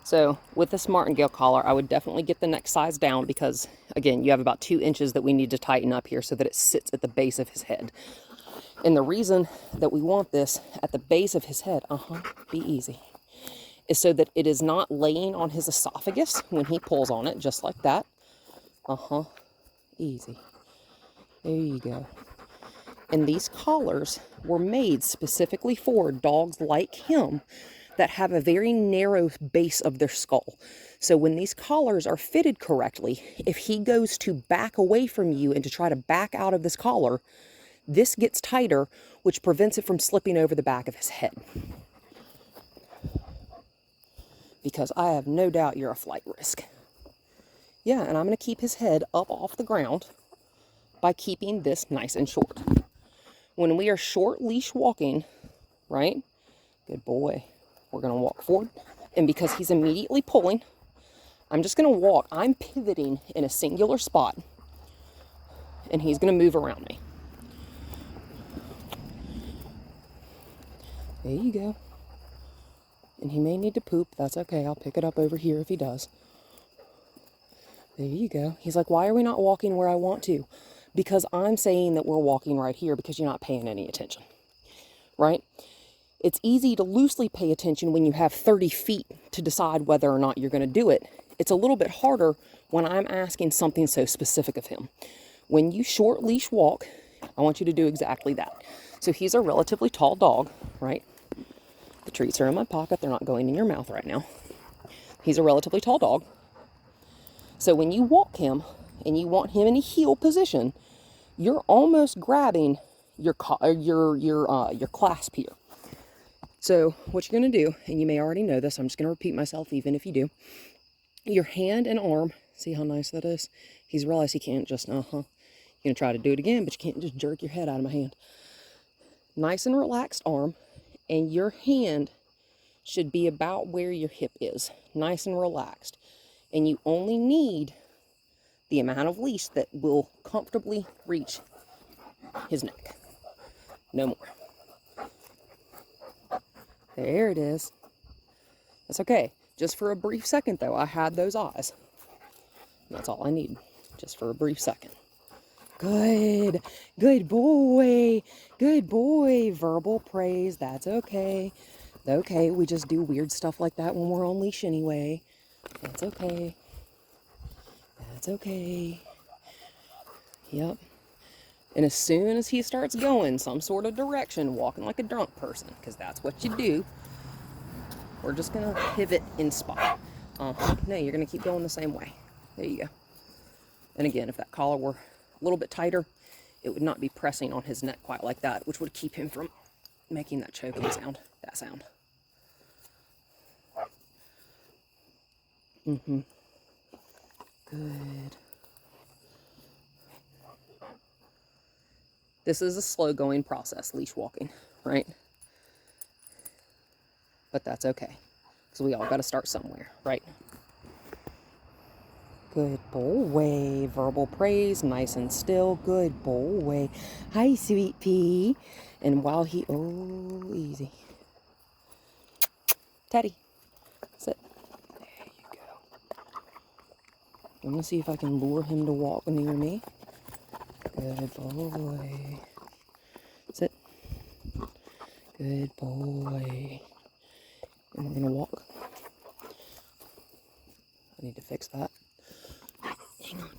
So with this martingale collar, I would definitely get the neck size down because, again, you have about 2 inches that we need to tighten up here so that it sits at the base of his head. And the reason that we want this at the base of his head, be easy, is so that it is not laying on his esophagus when he pulls on it, just like that. Easy. There you go. And these collars were made specifically for dogs like him that have a very narrow base of their skull. So when these collars are fitted correctly, if he goes to back away from you and to try to back out of this collar, this gets tighter, which prevents it from slipping over the back of his head. Because I have no doubt you're a flight risk. Yeah, and I'm going to keep his head up off the ground by keeping this nice and short. When we are short leash walking, right? Good boy. We're going to walk forward. And because he's immediately pulling, I'm just going to walk. I'm pivoting in a singular spot. And he's going to move around me. There you go. And he may need to poop. That's okay. I'll pick it up over here if he does. There you go. He's like, why are we not walking where I want to? Because I'm saying that we're walking right here because you're not paying any attention. Right? It's easy to loosely pay attention when you have 30 feet to decide whether or not you're going to do it. It's a little bit harder when I'm asking something so specific of him. When you short leash walk, I want you to do exactly that. So he's a relatively tall dog, right? The treats are in my pocket. They're not going in your mouth right now. He's a relatively tall dog. So when you walk him and you want him in a heel position, you're almost grabbing your clasp here. So what you're going to do, and you may already know this, I'm just going to repeat myself even if you do. Your hand and arm, see how nice that is? He's realized he can't just, You're going to try to do it again, but you can't just jerk your head out of my hand. Nice and relaxed arm, and your hand should be about where your hip is. Nice and relaxed. And you only need the amount of leash that will comfortably reach his neck. No more. There it is. That's okay. Just for a brief second, though, I had those eyes. That's all I need. Just for a brief second. Good. Good boy. Good boy. Verbal praise. That's okay. Okay, we just do weird stuff like that when we're on leash anyway. That's okay. That's okay. Yep. And as soon as he starts going some sort of direction, walking like a drunk person, because that's what you do, we're just going to pivot in spot. No, you're going to keep going the same way. There you go. And again, if that collar were a little bit tighter, it would not be pressing on his neck quite like that, which would keep him from making that choking sound, that sound. Good. This is a slow going process, leash walking, right? But that's okay, because we all got to start somewhere, right? Good boy. Verbal praise, nice and still. Good boy. Hi, sweet pea. And while he, easy. Teddy, sit. There you go. I'm going to see if I can lure him to walk near me. Good boy. Sit. Good boy. And we're going to walk. I need to fix that. Hang on.